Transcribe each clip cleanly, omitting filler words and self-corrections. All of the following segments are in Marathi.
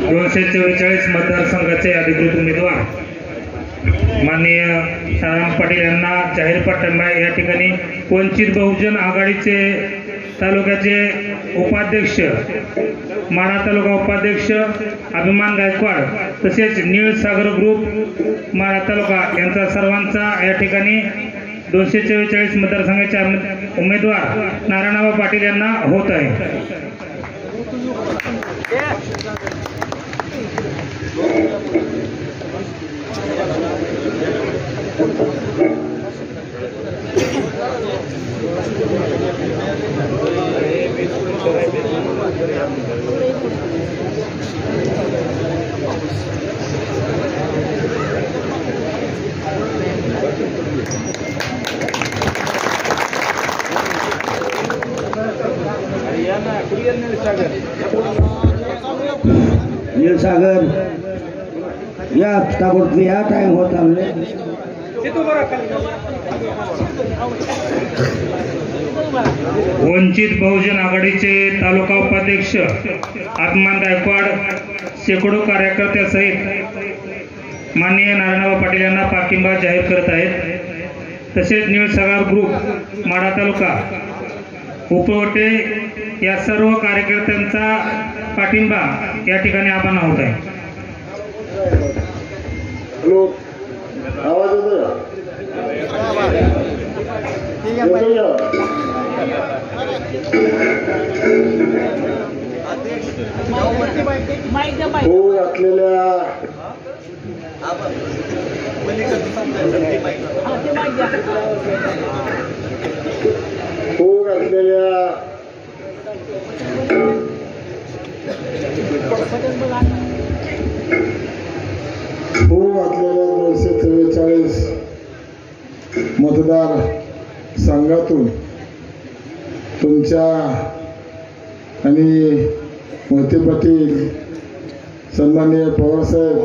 244 मतदारसंघाचे अधिकृत उमेदवार माननीय साराम पाटील यांना जाहीर पाठिंबा या ठिकाणी वंचित बहुजन आघाडीचे तालुक्याचे उपाध्यक्ष माढा तालुका उपाध्यक्ष अभिमान गायकवाड तसेच नीळसागर ग्रुप माढा तालुका यांचा सर्वांचा या ठिकाणी 244 मतदारसंघाचे उमेदवार नारायणराव पाटील यांना होत आहे। नीलसागर या ताबडतोब या टाइम होत आले। वंचित बहुजन आघाडीचे तालुका उपाध्यक्ष अभिमान गायकवाड शेकडो कार्यकर्त्यासहित माननीय नारायणराव पाटील यांना पाठिंबा जाहीर करत आहेत। तसेच नीळसागर ग्रुप माढा तालुका उपवटे या सर्व कार्यकर्त्यांचा पाठिंबा या ठिकाणी आपण होत आहे। हॅलो, आवाज येतोय असलेल्या होऊ घातलेल्या होऊ घातलेल्या 244 मतदार संघातून तुमच्या आणि मोहिते पाटील सन्माननीय पवारसाहेब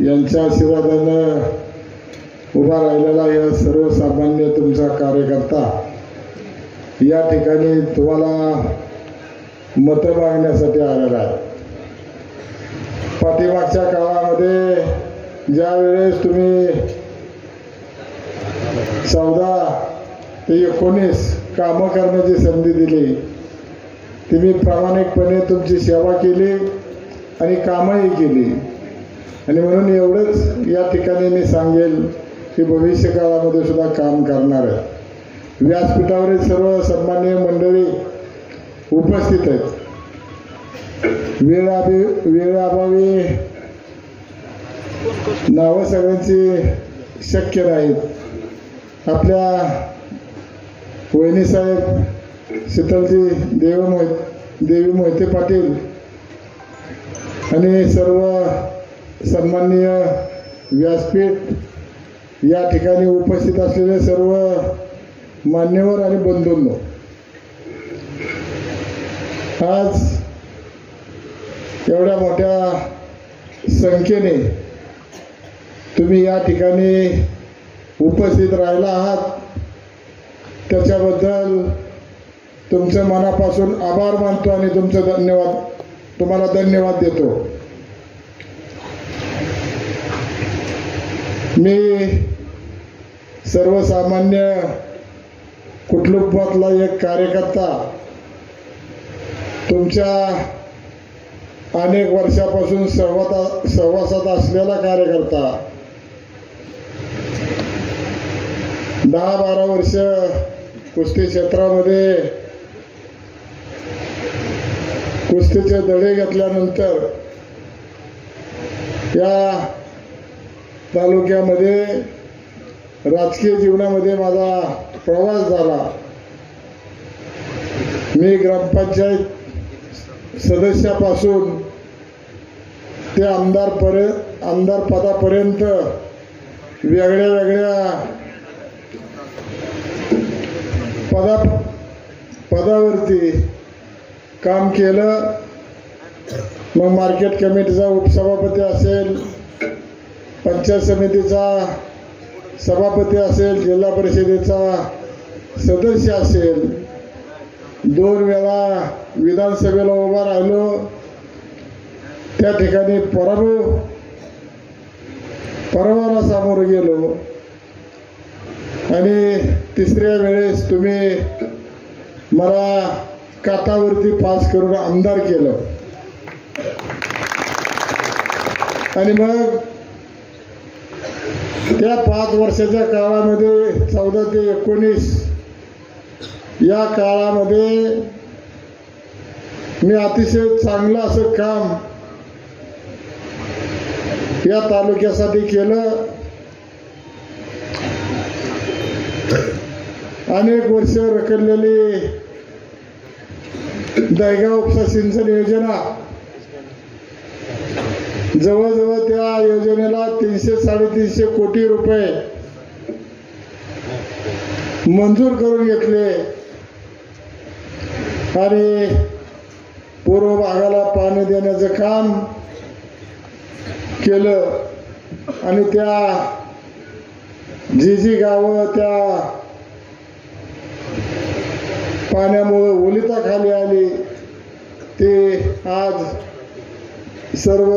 यांच्या आशीर्वादानं उभा राहिलेला या सर्वसामान्य तुमचा कार्यकर्ता या ठिकाणी तुम्हाला मतं मागण्यासाठी आलेला आहे। पाठीमागच्या काळामध्ये ज्या वेळेस तुम्ही 14 ते 19 कामं करण्याची संधी दिली, तुम्ही प्रामाणिकपणे तुमची सेवा केली आणि कामंही केली आणि म्हणून एवढंच या ठिकाणी मी सांगेल की भविष्य काळामध्ये सुद्धा काम करणार आहे। व्यासपीठावरील सर्व सन्माननीय मंडळी उपस्थित आहेत। वेळाअभावी नावं सगळ्यांची शक्य नाहीत। आपल्या वहिनीसाहेब शीतलजी देवी मोहिते पाटील आणि सर्व सन्माननीय व्यासपीठ या ठिकाणी उपस्थित असलेले सर्व मान्यवर आणि बंधूंनो, आज एवढ्या मोठ्या संख्येने तुम्ही या ठिकाणी उपस्थित राहिला आहात त्याच्याबद्दल तुमचं मनापासून आभार मानतो आणि तुम्हाला धन्यवाद देतो। मी सर्वसामान्य कुटुंबातला एक कार्यकर्ता, तुमच्या अनेक वर्षापासून सहवासात असलेला कार्यकर्ता, 10-12 वर्ष कुस्ती क्षेत्रामध्ये कुस्तीचे धडे घेतल्यानंतर या तालुक्यामध्ये राजकीय जीवनामध्ये माझा प्रवास झाला। मी ग्रामपंचायत सदस्यापासून ते आमदार पदापर्यंत वेगळ्या पदावरती काम केलं। मग मार्केट कमिटीचा उपसभापती असेल, पंचायत समितीचा सभापती असेल, जिल्हा परिषदेचा सदस्य असेल, 2 वेळा विधानसभेला उभा राहिलो, त्या ठिकाणी पराभवाला सामोरं गेलो आणि 3ऱ्या वेळेस तुम्ही मला काटावरती पास करून आमदार केलं आणि मग त्या 5 वर्षाच्या काळामध्ये 14 ते 19 या काळामध्ये मी अतिशय चांगलं असं काम या तालुक्यासाठी केलं. अनेक वर्ष रखडलेली दहेगाव उपसा सिंचन योजना, जवळजवळ त्या योजनेला 300-350 कोटी रुपये मंजूर करून घेतले आणि पूर्व भागाला पाणी देण्याचं काम केलं आणि त्या जी गावं त्या पाण्यामुळे ओलिताखाली आली ते आज सर्व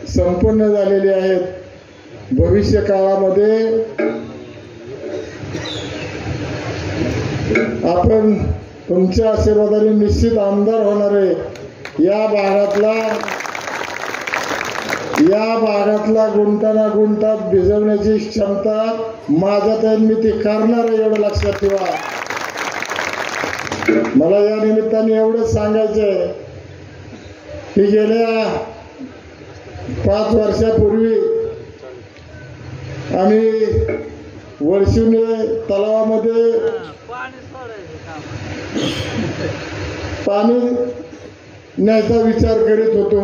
संपन्न झालेले आहेत. भविष्य काळामध्ये आपण तुमच्या आशीर्वादाने निश्चित आमदार होणार आहे. या भागातला गुंताना गुंतात भिजवण्याची क्षमता माझ्यात आहे, मी ती करणार आहे, एवढं लक्षात ठेवा. मला या निमित्ताने एवढंच सांगायचंय की गेल्या 5 वर्षापूर्वी आम्ही वळशिवणे तलावामध्ये पाणी न्यायचा विचार करीत होतो.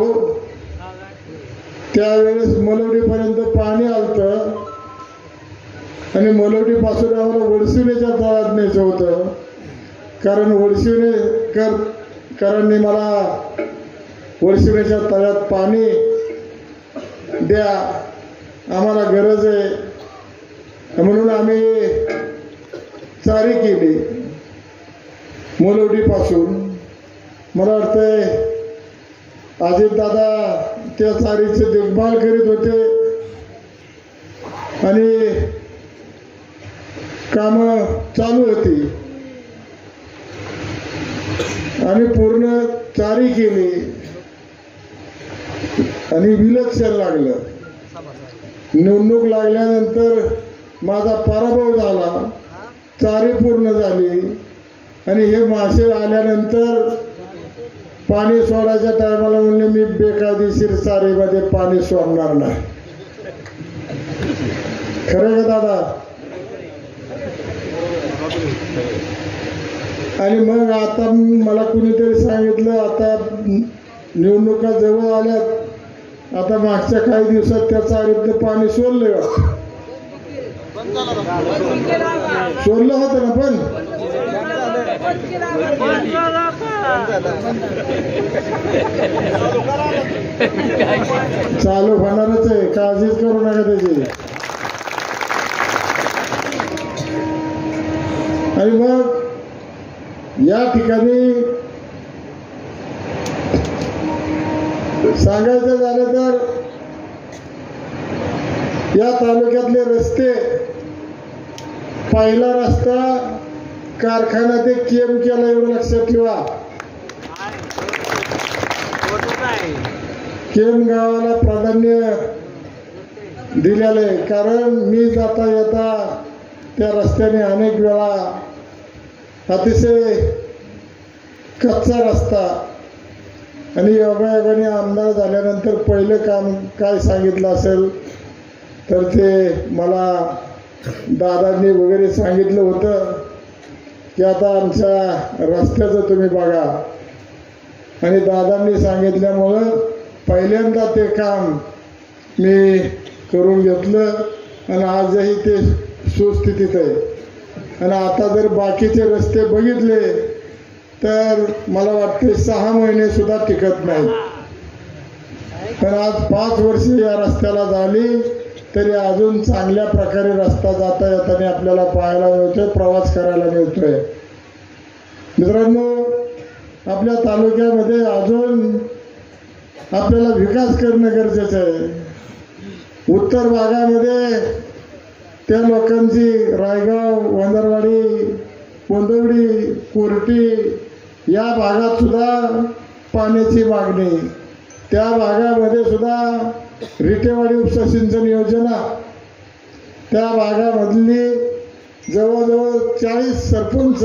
त्यावेळेस मलवडीपर्यंत पाणी आलतं आणि मलवडीपासून आम्हाला वळशिवण्याच्या तळ्यात न्यायचं होतं, कारण वळशिवणेकरांनी मला वळशिवण्याच्या तळ्यात पाणी द्या, आम्हाला गरज आहे, म्हणून आम्ही चारी केली मलवडीपासून. मला वाटतंय अजितदादा त्या चारीची देखभाल करीत होते आणि कामं चालू होती. आम्ही पूर्ण चारी केली आणि विलक्षण लागलं. निवडणूक लागल्यानंतर माझा पराभव झाला, चारी पूर्ण झाली आणि हे मासे आल्यानंतर पाणी सोडायच्या टायमाला म्हणले मी बेकायदेशीर चारीमध्ये पाणी सोडणार नाही. खरं का दादा? आणि मग आता मला कुणीतरी सांगितलं आता निवडणुका जवळ आल्यात, आता मागच्या काही दिवसात त्या चारीतलं पाणी सोडलं सोडलं होतं ना, पण चालू होणारच आहे, काळजीच करू नका त्याची. आणि मग या ठिकाणी सांगायचं झालं तर या तालुक्यातले रस्ते, पहिला रस्ता कारखाना ते केम केला, एवढं लक्षात ठेवा. केम गावाला प्राधान्य दिलेलं आहे, कारण मी जाता येता त्या रस्त्याने अनेक वेळा अतिशय कच्चा रस्ता आणि योगायोगाने आमदार झाल्यानंतर पहिलं काम काय सांगितलं असेल तर ते मला दादांनी वगैरे सांगितलं होतं की आता आमच्या रस्त्याचं तुम्ही बघा. आणि दादांनी सांगितल्यामुळं पहिल्यांदा ते काम मी करून घेतलं आणि आजही ते सुस्थितीत आहे. आणि आता जर बाकीचे रस्ते बघितले तर मला वाटते 6 महिने सुद्धा टिकत नाहीत. पण आज 5 वर्ष या रस्त्याला झाली तरी अजून चांगल्या प्रकारे रस्ता जाता येताना आपल्याला पाहायला मिळतोय, प्रवास करायला मिळतोय. मित्रांनो, आपल्या तालुक्यामध्ये अजून आपल्याला विकास करणं गरजेचं आहे. उत्तर भागामध्ये त्या लोकांची रायगाव, वंदरवाडी, कोंदवडी, कोर्टी या भागात सुद्धा पाण्याची मागणी, त्या भागामध्ये सुद्धा रिटेवाडी उपसा सिंचन योजना, त्या भागामधली जवळजवळ 40 सरपंच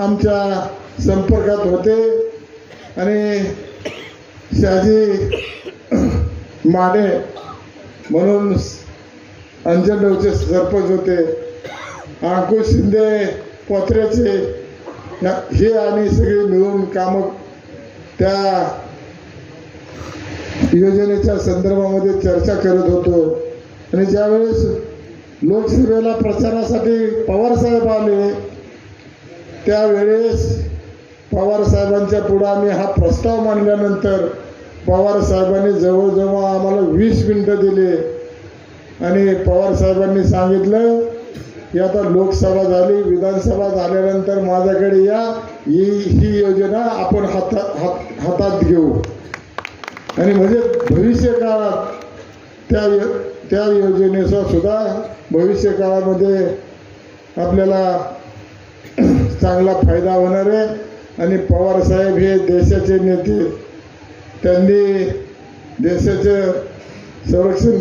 आमच्या संपर्कात होते आणि शहाजी माने म्हणून अंजनगावचे सरपंच होते, अंकुश शिंदे पोत्र्याचे, हे आणि सगळे मिळून कामं त्या योजनेच्या संदर्भामध्ये चर्चा करत होतो. आणि ज्यावेळेस लोकसभेला प्रचारासाठी पवारसाहेब आले त्यावेळेस पवारसाहेबांच्या पुढे आम्ही हा प्रस्ताव मांडल्यानंतर पवारसाहेबांनी जवळजवळ आम्हाला 20 मिनिटं दिले आणि पवारसाहेबांनी सांगितलं की आता लोकसभा झाली, विधानसभा झाल्यानंतर माझ्याकडे या, ही योजना आपण हातात घेऊ. आणि म्हणजे भविष्य काळात त्या योजनेचा सुद्धा भविष्य काळामध्ये आपल्याला चांगला फायदा होणार आहे. आणि पवारसाहेब हे देशाचे नेते, त्यांनी देशाचं संरक्षण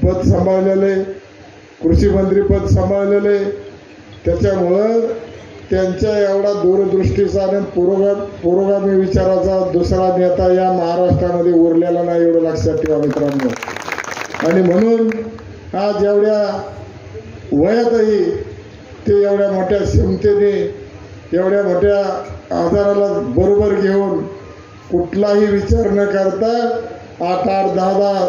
पद सांभाळलेले, कृषी मंत्री पद सांभाळलेले, त्याच्यामुळं त्यांच्या एवढा दूरदृष्टीचा आणि पुरोगामी विचाराचा दुसरा नेता या महाराष्ट्रामध्ये उरलेला नाही, एवढं लक्षात ठेवा मित्रांनो. आणि म्हणून आज एवढ्या वयातही ते एवढ्या मोठ्या क्षमतेने, एवढ्या मोठ्या आजाराला बरोबर घेऊन कुठलाही विचार न करता 8-8, 10-10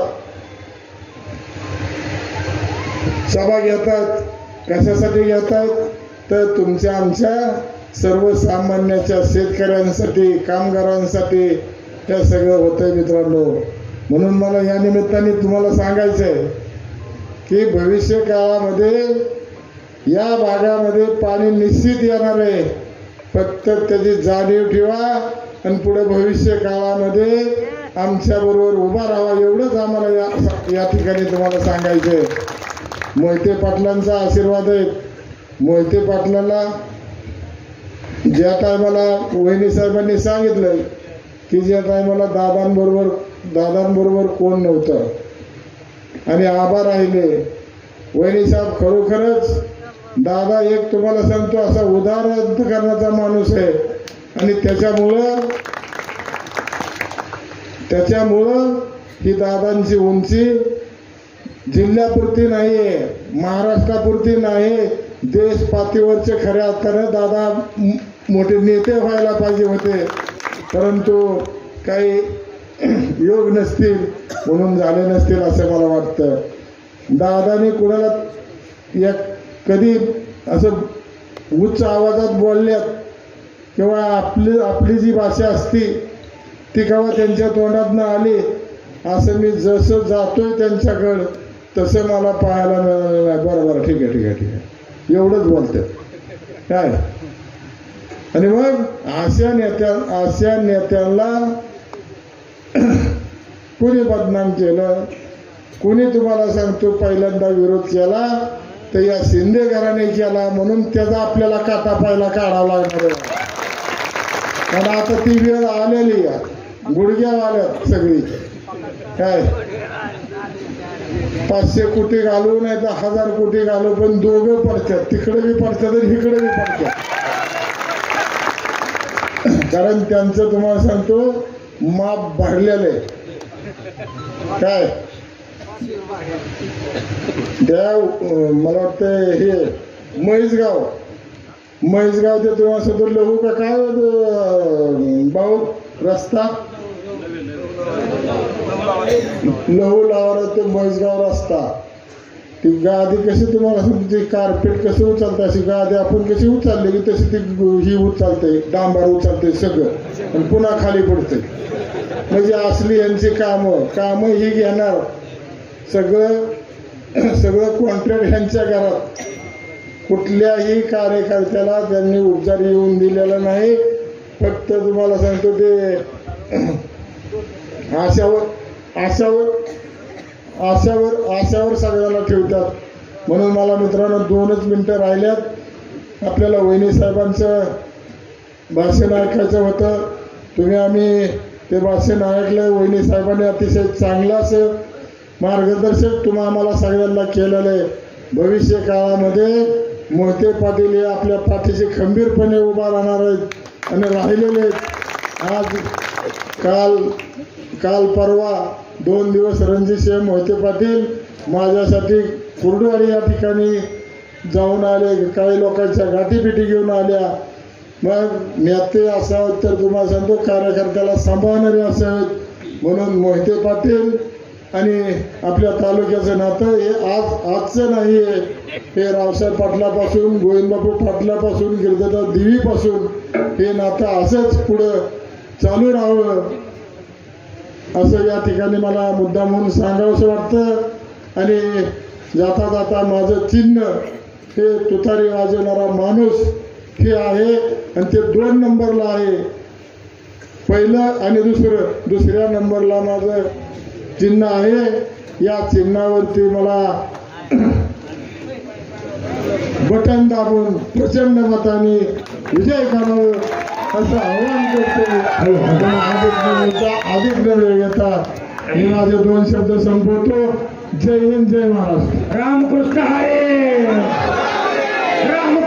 सभा घेतात. कशासाठी घेतात तर तुमच्या आमच्या सर्वसामान्याच्या, शेतकऱ्यांसाठी, कामगारांसाठी हे सगळं होतंय मित्रांनो. म्हणून मला या निमित्ताने तुम्हाला सांगायचं आहे की भविष्य काळामध्ये या भागामध्ये पाणी निश्चित येणार आहे. फक्त त्याची जाणीव ठेवा आणि पुढे भविष्य काळामध्ये आमच्याबरोबर उभा राहा, एवढंच आम्हाला या ठिकाणी तुम्हाला सांगायचं आहे. मोहिते पाटलांचा आशीर्वाद आहे. मोहिते पाटलांना ज्या टायमाला वहिनी साहेबांनी सांगितलं की ज्या टायमाला दादांबरोबर कोण नव्हतं आणि आबा राहिले, वहिनी साहेब खरोखरच दादा एक तुम्हाला सांगतो असा उदार अंतकरणाचा माणूस आहे. आणि त्याच्यामुळं ही दादांची उंची जिल्ह्यापुरती नाहीये, महाराष्ट्रापुरती नाही, देश पातळीवरचे खऱ्या अर्थानं दादा मोठे नेते व्हायला पाहिजे होते, परंतु काही योग नसतील म्हणून झाले नसतील असं मला वाटतं. दादाने कुणाला कधी असं उच्च आवाजात बोलल्यात किंवा आपली जी भाषा असती ती केव्हा त्यांच्या तोंडातनं आली असं मी जसं जातोय त्यांच्याकडं तसं मला पाहायला मिळालं नाही. बरं ठीक आहे एवढंच बोलते काय. आणि मग अशा नेत्यांना कुणी बदनाम केलं, कुणी तुम्हाला सांगतो पहिल्यांदा विरोध केला तर या शिंदे घराने केला म्हणून त्याचा आपल्याला काटा पायला काढावा लागणार आहे. कारण आता ती वेळ आलेली आहे, गुडघ्या आल्यात सगळी काय. 500 कोटी घालू नाही तर 1000 कोटी घालू, पण दोघं पडतात, तिकडे बी पडतात आणि इकडे बी पडतात. कारण त्यांचं तुम्हाला सांगतो माप भरलेलं आहे काय. त्या मला वाटतं हे म्हैसगाव ते तुम्हाला सांगतो लहू का काय भाऊ रस्ता लहू लावायला ते म्हैसगाव रस्ता, ती गादी कशी तुम्हाला सांगतो ते कार्पेट कसं उचलतं अशी गादी आपण कशी उचलली की तशी ती ही उचलते, डांबर उचलते सगळं आणि पुन्हा खाली पडते. म्हणजे असली यांची कामं ही घेणार सगळं सगळं कॉन्ट्रॅक्ट ह्यांच्या घरात. कुठल्याही कार्यकर्त्याला त्यांनी उपचार येऊन दिलेला नाही. फक्त तुम्हाला सांगतो ते आशावर सगळ्याला ठेवतात. म्हणून मला मित्रांनो 2च मिनिटं राहिल्यात. आपल्याला वहिनी साहेबांचं भाषण ऐकायचं होतं. आम्ही ते भाषण ऐकलं. वहिनी साहेबांनी अतिशय चांगलं असं मार्गदर्शक आम्हाला सगळ्यांना केलेलं आहे. भविष्य काळामध्ये मोहिते पाटील हे आपल्या पाठीशी खंबीरपणे उभा राहणार आहेत आणि राहिलेले आहेत. आज काल परवा 2 दिवस रणजितसिंह मोहिते पाटील माझ्यासाठी कुर्डुवाडी या ठिकाणी जाऊन आले. काही लोकांच्या गाठीपिटी घेऊन आल्या. मग नेते असावेत तर तुम्हाला सांगतो कार्यकर्त्याला सांभाळणारे असावेत. म्हणून मोहिते पाटील आणि आपल्या तालुक्याचं नातं हे आजचं नाही आहे. हे रावसाहेब पाटलापासून, गोविंदबापू पाटलापासून, गिरजादा देवीपासून हे नातं असंच पुढं चालू राहावं असं या ठिकाणी मला मुद्दा म्हणून सांगावंसं वाटतं. आणि जाता जाता माझं चिन्ह हे तुतारी वाजवणारा माणूस हे आहे आणि ते 2 नंबरला आहे. पहिलं आणि दुसऱ्या नंबरला माझं चिन्ह आहे. या चिन्हावरती मला बटन दाबून प्रचंड मताने विजय करावं असं आवाहन करतो. अधिक न वेळ घेता मी माझे 2 शब्द संपवतो. जय हिंद, जय महाराष्ट्र. रामकृष्ण हरे. राम